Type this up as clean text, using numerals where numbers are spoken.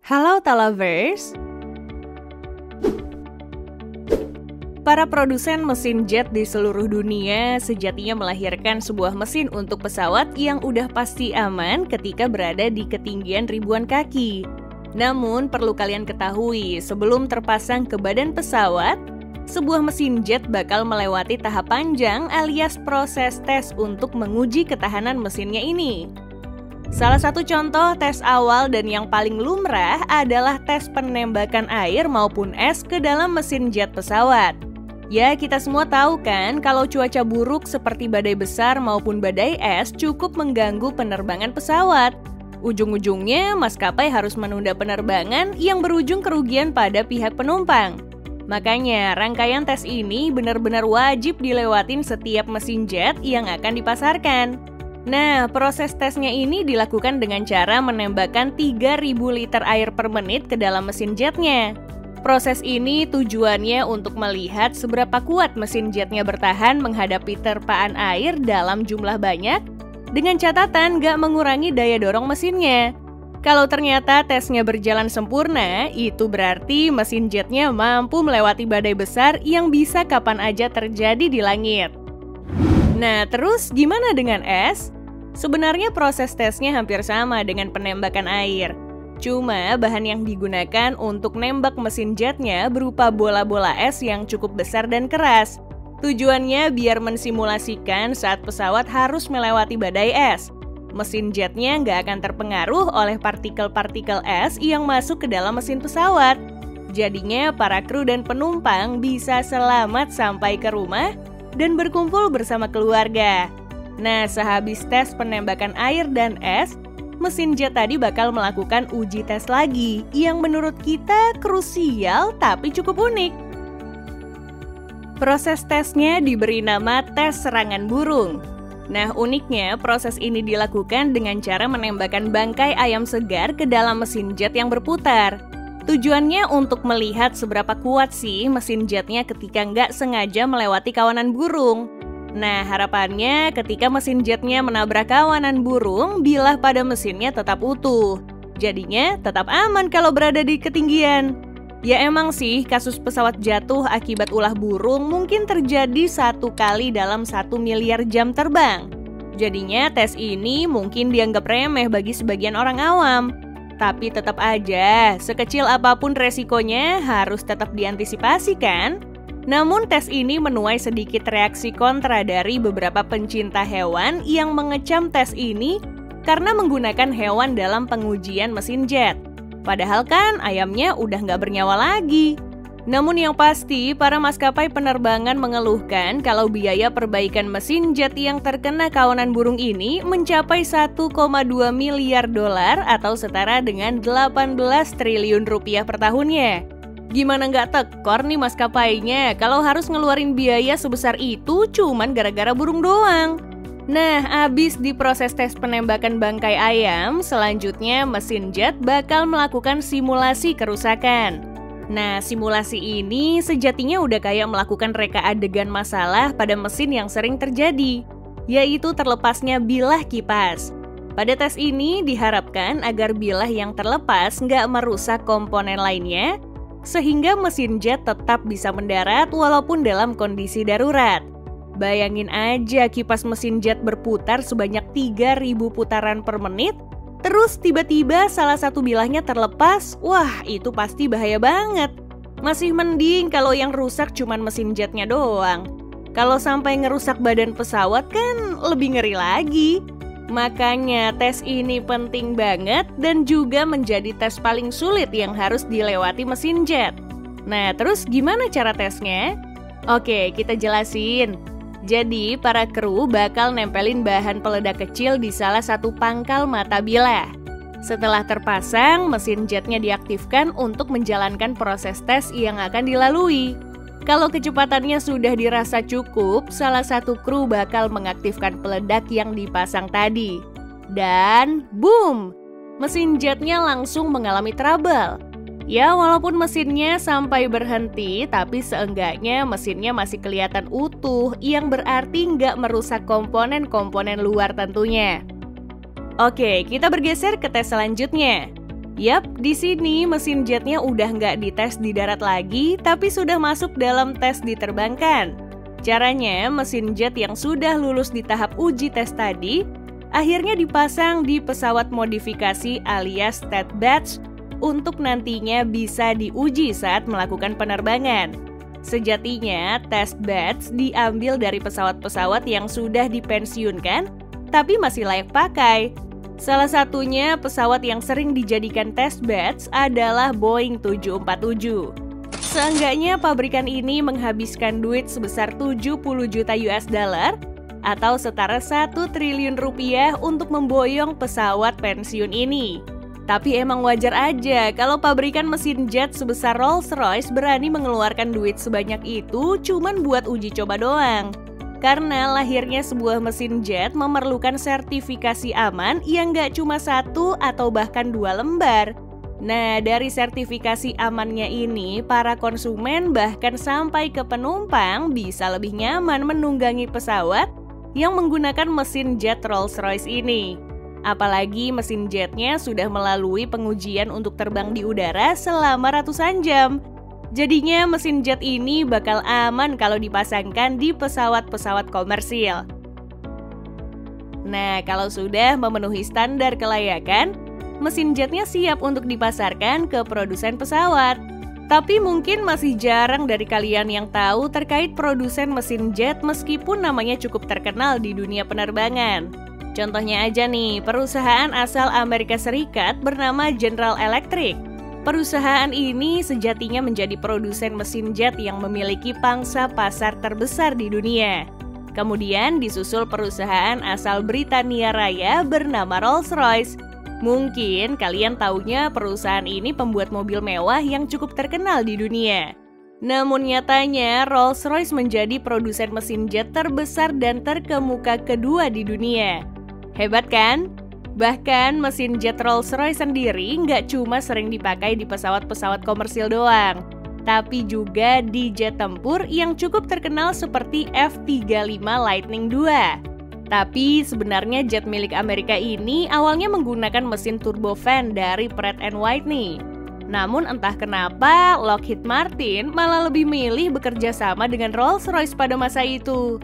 Halo Talavers. Para produsen mesin jet di seluruh dunia sejatinya melahirkan sebuah mesin untuk pesawat yang udah pasti aman ketika berada di ketinggian ribuan kaki. Namun perlu kalian ketahui, sebelum terpasang ke badan pesawat, sebuah mesin jet bakal melewati tahap panjang alias proses tes untuk menguji ketahanan mesinnya ini. Salah satu contoh tes awal dan yang paling lumrah adalah tes penembakan air maupun es ke dalam mesin jet pesawat. Ya, kita semua tahu kan kalau cuaca buruk seperti badai besar maupun badai es cukup mengganggu penerbangan pesawat. Ujung-ujungnya maskapai harus menunda penerbangan yang berujung kerugian pada pihak penumpang. Makanya rangkaian tes ini benar-benar wajib dilewatin setiap mesin jet yang akan dipasarkan. Nah, proses tesnya ini dilakukan dengan cara menembakkan 3.000 liter air per menit ke dalam mesin jetnya. Proses ini tujuannya untuk melihat seberapa kuat mesin jetnya bertahan menghadapi terpaan air dalam jumlah banyak, dengan catatan gak mengurangi daya dorong mesinnya. Kalau ternyata tesnya berjalan sempurna, itu berarti mesin jetnya mampu melewati badai besar yang bisa kapan aja terjadi di langit. Nah, terus gimana dengan es? Sebenarnya proses tesnya hampir sama dengan penembakan air. Cuma bahan yang digunakan untuk nembak mesin jetnya berupa bola-bola es yang cukup besar dan keras. Tujuannya biar mensimulasikan saat pesawat harus melewati badai es. Mesin jetnya nggak akan terpengaruh oleh partikel-partikel es yang masuk ke dalam mesin pesawat. Jadinya para kru dan penumpang bisa selamat sampai ke rumah dan berkumpul bersama keluarga. Nah, sehabis tes penembakan air dan es, mesin jet tadi bakal melakukan uji tes lagi yang menurut kita krusial tapi cukup unik. Proses tesnya diberi nama tes serangan burung. Nah, uniknya proses ini dilakukan dengan cara menembakkan bangkai ayam segar ke dalam mesin jet yang berputar. Tujuannya untuk melihat seberapa kuat sih mesin jetnya ketika nggak sengaja melewati kawanan burung. Nah, harapannya ketika mesin jetnya menabrak kawanan burung, bilah pada mesinnya tetap utuh. Jadinya tetap aman kalau berada di ketinggian. Ya emang sih, kasus pesawat jatuh akibat ulah burung mungkin terjadi 1 kali dalam 1 miliar jam terbang. Jadinya tes ini mungkin dianggap remeh bagi sebagian orang awam. Tapi tetap aja, sekecil apapun resikonya harus tetap diantisipasi kan? Namun tes ini menuai sedikit reaksi kontra dari beberapa pencinta hewan yang mengecam tes ini karena menggunakan hewan dalam pengujian mesin jet. Padahal kan ayamnya udah nggak bernyawa lagi. Namun yang pasti, para maskapai penerbangan mengeluhkan kalau biaya perbaikan mesin jet yang terkena kawanan burung ini mencapai 1,2 miliar dolar atau setara dengan 18 triliun rupiah per tahunnya. Gimana nggak tekor nih maskapainya kalau harus ngeluarin biaya sebesar itu cuman gara-gara burung doang? Nah, abis diproses tes penembakan bangkai ayam, selanjutnya mesin jet bakal melakukan simulasi kerusakan. Nah, simulasi ini sejatinya udah kayak melakukan reka adegan masalah pada mesin yang sering terjadi, yaitu terlepasnya bilah kipas. Pada tes ini diharapkan agar bilah yang terlepas nggak merusak komponen lainnya, sehingga mesin jet tetap bisa mendarat walaupun dalam kondisi darurat. Bayangin aja kipas mesin jet berputar sebanyak 3.000 putaran per menit, terus tiba-tiba salah satu bilahnya terlepas, wah itu pasti bahaya banget. Masih mending kalau yang rusak cuman mesin jetnya doang. Kalau sampai ngerusak badan pesawat kan lebih ngeri lagi. Makanya tes ini penting banget dan juga menjadi tes paling sulit yang harus dilewati mesin jet. Nah, terus gimana cara tesnya? Oke, kita jelasin. Jadi, para kru bakal nempelin bahan peledak kecil di salah satu pangkal mata bilah. Setelah terpasang, mesin jetnya diaktifkan untuk menjalankan proses tes yang akan dilalui. Kalau kecepatannya sudah dirasa cukup, salah satu kru bakal mengaktifkan peledak yang dipasang tadi. Dan boom! Mesin jetnya langsung mengalami trouble. Ya, walaupun mesinnya sampai berhenti, tapi seenggaknya mesinnya masih kelihatan utuh, yang berarti nggak merusak komponen-komponen luar tentunya. Oke, kita bergeser ke tes selanjutnya. Yap, di sini mesin jetnya udah nggak dites di darat lagi, tapi sudah masuk dalam tes diterbangkan. Caranya, mesin jet yang sudah lulus di tahap uji tes tadi, akhirnya dipasang di pesawat modifikasi alias test beds untuk nantinya bisa diuji saat melakukan penerbangan. Sejatinya, test beds diambil dari pesawat-pesawat yang sudah dipensiunkan, tapi masih layak pakai. Salah satunya pesawat yang sering dijadikan test beds adalah Boeing 747. Seenggaknya pabrikan ini menghabiskan duit sebesar 70 juta US dollar atau setara 1 triliun rupiah untuk memboyong pesawat pensiun ini. Tapi emang wajar aja kalau pabrikan mesin jet sebesar Rolls-Royce berani mengeluarkan duit sebanyak itu cuman buat uji coba doang. Karena lahirnya sebuah mesin jet memerlukan sertifikasi aman yang nggak cuma 1 atau bahkan 2 lembar. Nah, dari sertifikasi amannya ini, para konsumen bahkan sampai ke penumpang bisa lebih nyaman menunggangi pesawat yang menggunakan mesin jet Rolls-Royce ini. Apalagi mesin jetnya sudah melalui pengujian untuk terbang di udara selama ratusan jam. Jadinya mesin jet ini bakal aman kalau dipasangkan di pesawat-pesawat komersil. Nah, kalau sudah memenuhi standar kelayakan, mesin jetnya siap untuk dipasarkan ke produsen pesawat. Tapi mungkin masih jarang dari kalian yang tahu terkait produsen mesin jet meskipun namanya cukup terkenal di dunia penerbangan. Contohnya aja nih, perusahaan asal Amerika Serikat bernama General Electric. Perusahaan ini sejatinya menjadi produsen mesin jet yang memiliki pangsa pasar terbesar di dunia. Kemudian disusul perusahaan asal Britania Raya bernama Rolls-Royce. Mungkin kalian taunya perusahaan ini pembuat mobil mewah yang cukup terkenal di dunia. Namun nyatanya Rolls-Royce menjadi produsen mesin jet terbesar dan terkemuka kedua di dunia. Hebat kan? Bahkan mesin jet Rolls-Royce sendiri nggak cuma sering dipakai di pesawat-pesawat komersil doang, tapi juga di jet tempur yang cukup terkenal seperti F-35 Lightning II. Tapi sebenarnya jet milik Amerika ini awalnya menggunakan mesin turbofan dari Pratt & Whitney. Namun entah kenapa Lockheed Martin malah lebih milih bekerja sama dengan Rolls-Royce pada masa itu.